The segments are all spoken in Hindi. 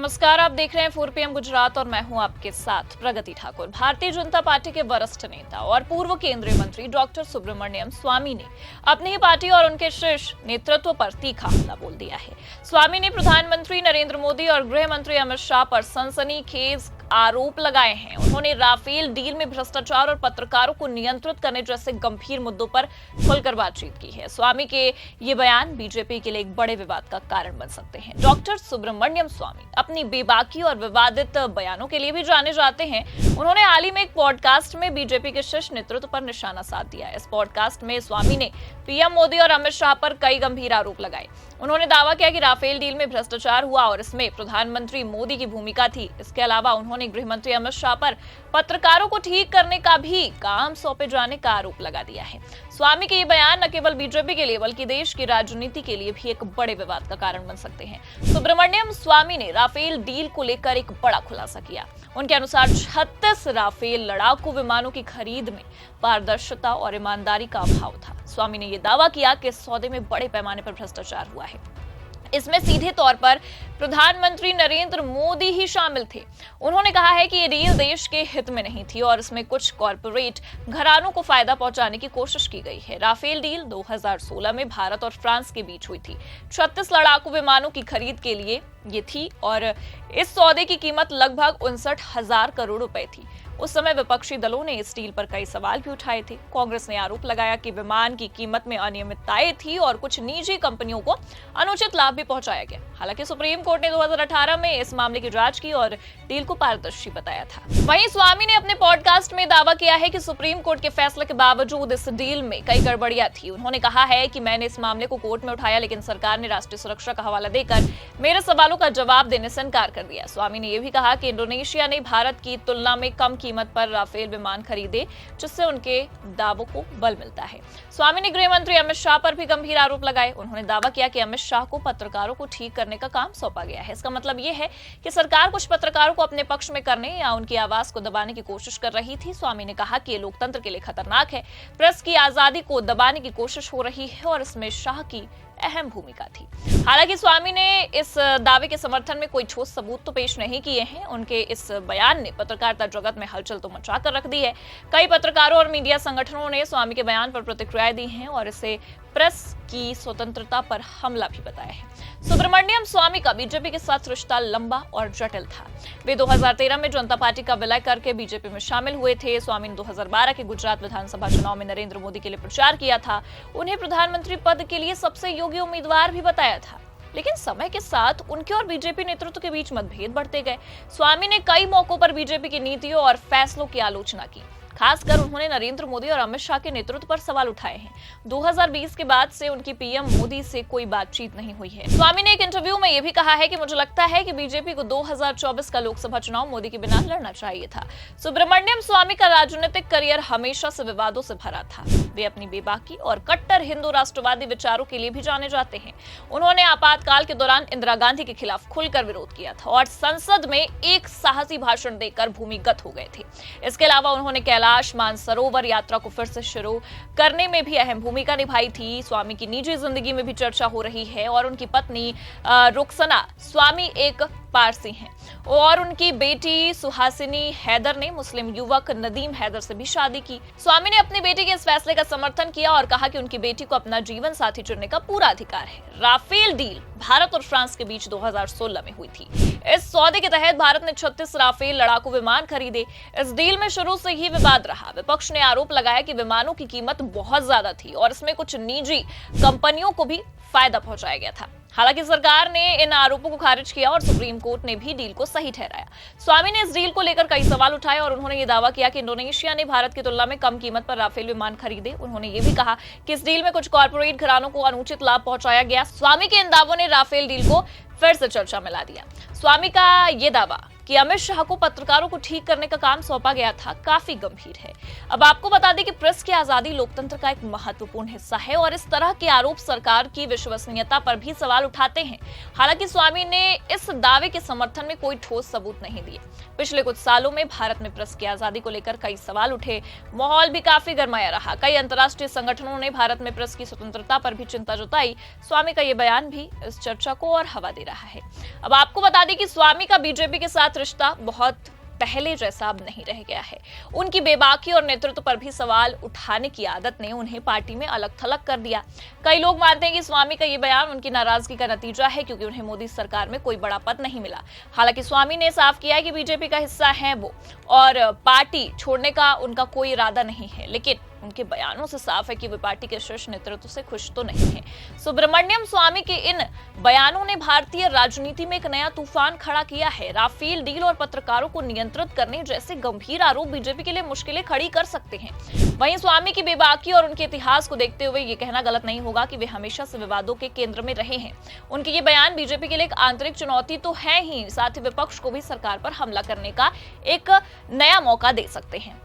नमस्कार, आप देख रहे हैं 4 PM गुजरात और मैं हूं आपके साथ प्रगति ठाकुर। भारतीय जनता पार्टी के वरिष्ठ नेता और पूर्व केंद्रीय मंत्री डॉक्टर सुब्रमण्यम स्वामी ने अपनी ही पार्टी और उनके शीर्ष नेतृत्व पर तीखा हमला बोल दिया है। स्वामी ने प्रधानमंत्री नरेंद्र मोदी और गृह मंत्री अमित शाह पर सनसनीखेज आरोप लगाए हैं। उन्होंने राफेल डील में भ्रष्टाचार और पत्रकारों को नियंत्रित करने जैसे गंभीर मुद्दों पर खुलकर बातचीत की है। स्वामी के ये बयान बीजेपी के लिए एक बड़े विवाद का कारण बन सकते हैं। डॉक्टर सुब्रमण्यम स्वामी अपनी बेबाकी और विवादित बयानों के लिए भी जाने जाते हैं। उन्होंने हाल ही में एक पॉडकास्ट में बीजेपी के शीर्ष नेतृत्व पर निशाना साध दिया। इस पॉडकास्ट में स्वामी ने पीएम मोदी और अमित शाह पर कई गंभीर आरोप लगाए। उन्होंने दावा किया कि राफेल डील में भ्रष्टाचार हुआ और इसमें प्रधानमंत्री मोदी की भूमिका थी। इसके अलावा उन्होंने गृह मंत्री अमित शाह पर पत्रकारों को ठीक करने का भी काम सौंपे जाने का आरोप लगा दिया है। स्वामी के ये बयान न केवल बीजेपी के लिए बल्कि देश की राजनीति के लिए भी एक बड़े विवाद का कारण बन सकते हैं। सुब्रमण्यम स्वामी ने राफेल डील को लेकर एक बड़ा खुलासा किया। उनके अनुसार 36 राफेल लड़ाकू विमानों की खरीद में पारदर्शिता और ईमानदारी का अभाव था। स्वामी ने यह दावा किया कि इस सौदे में बड़े पैमाने पर भ्रष्टाचार हुआ है। इसमें सीधे तौर पर प्रधानमंत्री नरेंद्र मोदी ही शामिल थे। उन्होंने कहा है कि ये डील देश के हित में नहीं थी और इसमें कुछ कॉरपोरेट घरानों को फायदा पहुंचाने की कोशिश की गई है। राफेल डील 2016 में भारत और फ्रांस के बीच हुई थी। 36 लड़ाकू विमानों की खरीद के लिए ये थी और इस सौदे की कीमत लगभग 59,000 करोड़ रुपए थी। उस समय विपक्षी दलों ने इस डील पर कई सवाल भी उठाए थे। कांग्रेस ने आरोप लगाया कि विमान की कीमत में अनियमितताएं थी और कुछ निजी कंपनियों को अनुचित लाभ भी पहुंचाया गया। हालांकि सुप्रीम कोर्ट ने 2018 में इस मामले की जांच की और डील को पारदर्शी बताया था। वहीं स्वामी ने अपने पॉडकास्ट में दावा किया है कि सुप्रीम कोर्ट के फैसले के बावजूद इस डील में कई गड़बड़ियां थी। उन्होंने कहा है कि मैंने इस मामले को कोर्ट में उठाया, लेकिन सरकार ने राष्ट्रीय सुरक्षा का हवाला देकर मेरे सवालों का जवाब देने से इनकार कर दिया। स्वामी ने यह भी कहा कि इंडोनेशिया ने भारत की तुलना में कम कीमत पर राफेल विमान खरीदे, जिससे उनके दावों को बल मिलता है। स्वामी ने गृह मंत्री अमित शाह पर भी गंभीर आरोप लगाए। उन्होंने दावा किया कि अमित शाह को पत्रकारों को ठीक करने का काम सौंपा गया है। इसका मतलब यह है कि सरकार कुछ पत्रकारों को अपने पक्ष में करने या उनकी आवाज को दबाने की कोशिश कर रही थी। स्वामी ने कहा कि ये लोकतंत्र के लिए खतरनाक है। प्रेस की आजादी को दबाने की कोशिश हो रही है और इसमें शाह की अहम भूमिका थी। हालांकि स्वामी ने इस दावे के समर्थन में कोई ठोस सबूत तो पेश नहीं किए हैं। उनके इस बयान ने पत्रकारिता जगत में हलचल तो मचा कर रख दी है। कई पत्रकारों और मीडिया संगठनों ने स्वामी के बयान पर प्रतिक्रियाएं दी हैं और इसे प्रेस की स्वतंत्रता पर हमला भी बताया है। सुब्रमण्यम स्वामी का बीजेपी के साथ रिश्ता लंबा और जटिल था। वे 2013 में जनता पार्टी का विलय करके बीजेपी में शामिल हुए थे। स्वामी ने 2012 के गुजरात विधानसभा चुनाव में नरेंद्र मोदी के लिए प्रचार किया था। उन्हें प्रधानमंत्री पद के लिए सबसे योग्य उम्मीदवार भी बताया था। लेकिन समय के साथ उनके और बीजेपी नेतृत्व के बीच मतभेद बढ़ते गए। स्वामी ने कई मौकों पर बीजेपी की नीतियों और फैसलों की आलोचना की। खासकर उन्होंने नरेंद्र मोदी और अमित शाह के नेतृत्व पर सवाल उठाए हैं। 2020 के बाद से उनकी पीएम मोदी से कोई बातचीत नहीं हुई है। स्वामी ने एक इंटरव्यू में यह भी कहा है कि मुझे लगता है कि बीजेपी को 2024 का लोकसभा चुनाव मोदी के बिना लड़ना चाहिए था। सुब्रमण्यम स्वामी का राजनीतिक करियर हमेशा से विवादों से भरा था। वे अपनी बेबाकी और कट्टर हिंदू राष्ट्रवादी विचारों के लिए भी जाने जाते हैं। उन्होंने आपातकाल के दौरान इंदिरा गांधी के खिलाफ खुलकर विरोध किया था और संसद में एक साहसी भाषण देकर भूमिगत हो गए थे। इसके अलावा उन्होंने कैलाश मानसरोवर यात्रा को फिर से शुरू करने में भी अहम भूमिका निभाई थी। स्वामी की निजी जिंदगी में भी चर्चा हो रही है और उनकी पत्नी रुखसना स्वामी एक पारसी हैं और उनकी बेटी सुहासिनी हैदर ने मुस्लिम युवक नदीम हैदर से भी शादी की। स्वामी ने अपनी बेटी के इस फैसले का समर्थन किया और कहा कि उनकी बेटी को अपना जीवन साथी चुनने का पूरा अधिकार है। राफेल डील भारत और फ्रांस के बीच 2016 में हुई थी। इस सौदे के तहत भारत ने 36 राफेल लड़ाकू विमान खरीदे। इस डील में शुरू से ही विवाद रहा। विपक्ष ने आरोप लगाया कि विमानों की कीमत बहुत ज्यादा थी और इसमें कुछ निजी कंपनियों को भी फायदा पहुंचाया गया था। हालांकि सरकार ने इन आरोपों को खारिज किया और सुप्रीम कोर्ट ने भी डील को सही ठहराया। स्वामी ने इस डील को लेकर कई सवाल उठाए और उन्होंने ये दावा किया कि इंडोनेशिया ने भारत की तुलना में कम कीमत पर राफेल विमान खरीदे। उन्होंने ये भी कहा कि इस डील में कुछ कॉर्पोरेट घरानों को अनुचित लाभ पहुंचाया गया। स्वामी के इन दावों ने राफेल डील को फिर से चर्चा में ला दिया। स्वामी का ये दावा कि अमित शाह को पत्रकारों को ठीक करने का काम सौंपा गया था काफी गंभीर है। अब आपको बता दें कि प्रेस की आजादी लोकतंत्र का एक महत्वपूर्ण हिस्सा है और इस तरह के आरोप सरकार की विश्वसनीयता पर भी सवाल उठाते हैं। हालांकि स्वामी ने इस दावे के समर्थन में कोई ठोस सबूत नहीं दिए। पिछले कुछ सालों में भारत में प्रेस की आजादी को लेकर कई सवाल उठे, माहौल भी काफी गरमाया रहा। कई अंतर्राष्ट्रीय संगठनों ने भारत में प्रेस की स्वतंत्रता पर भी चिंता जताई। स्वामी का ये बयान भी इस चर्चा को और हवा दे रहा है। अब आपको बता दें कि स्वामी का बीजेपी के साथ रिश्ता बहुत पहले जैसा अब नहीं रह गया है। उनकी बेबाकी और नेतृत्व पर भी सवाल उठाने की आदत ने उन्हें पार्टी में अलग थलग कर दिया। कई लोग मानते हैं कि स्वामी का ये बयान उनकी नाराजगी का नतीजा है, क्योंकि उन्हें मोदी सरकार में कोई बड़ा पद नहीं मिला। हालांकि स्वामी ने साफ किया है कि बीजेपी का हिस्सा है वो और पार्टी छोड़ने का उनका कोई इरादा नहीं है, लेकिन उनके बयानों से साफ है कि वे पार्टी के शीर्ष नेतृत्व से खुश तो नहीं है। सुब्रमण्यम स्वामी के इन बयानों ने भारतीय राजनीति में एक नया तूफान खड़ा किया है। राफेल डील और पत्रकारों को नियंत्रित करने जैसे गंभीर आरोप बीजेपी के लिए मुश्किलें खड़ी कर सकते हैं। वहीं स्वामी की बेबाकी और उनके इतिहास को देखते हुए ये कहना गलत नहीं होगा कि वे हमेशा से विवादों के केंद्र में रहे हैं। उनके ये बयान बीजेपी के लिए एक आंतरिक चुनौती तो है ही, साथ ही विपक्ष को भी सरकार पर हमला करने का एक नया मौका दे सकते हैं।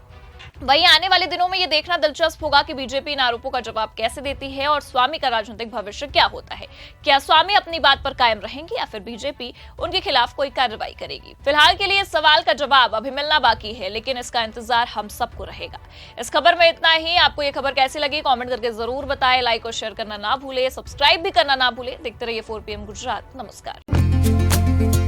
वहीं आने वाले दिनों में यह देखना दिलचस्प होगा कि बीजेपी इन आरोपों का जवाब कैसे देती है और स्वामी का राजनीतिक भविष्य क्या होता है। क्या स्वामी अपनी बात पर कायम रहेंगे या फिर बीजेपी उनके खिलाफ कोई कार्रवाई करेगी? फिलहाल के लिए इस सवाल का जवाब अभी मिलना बाकी है, लेकिन इसका इंतजार हम सबको रहेगा। इस खबर में इतना ही। आपको ये खबर कैसी लगी कॉमेंट करके जरूर बताएं। लाइक और शेयर करना ना भूले, सब्सक्राइब भी करना ना भूले। देखते रहिए 4 PM गुजरात। नमस्कार।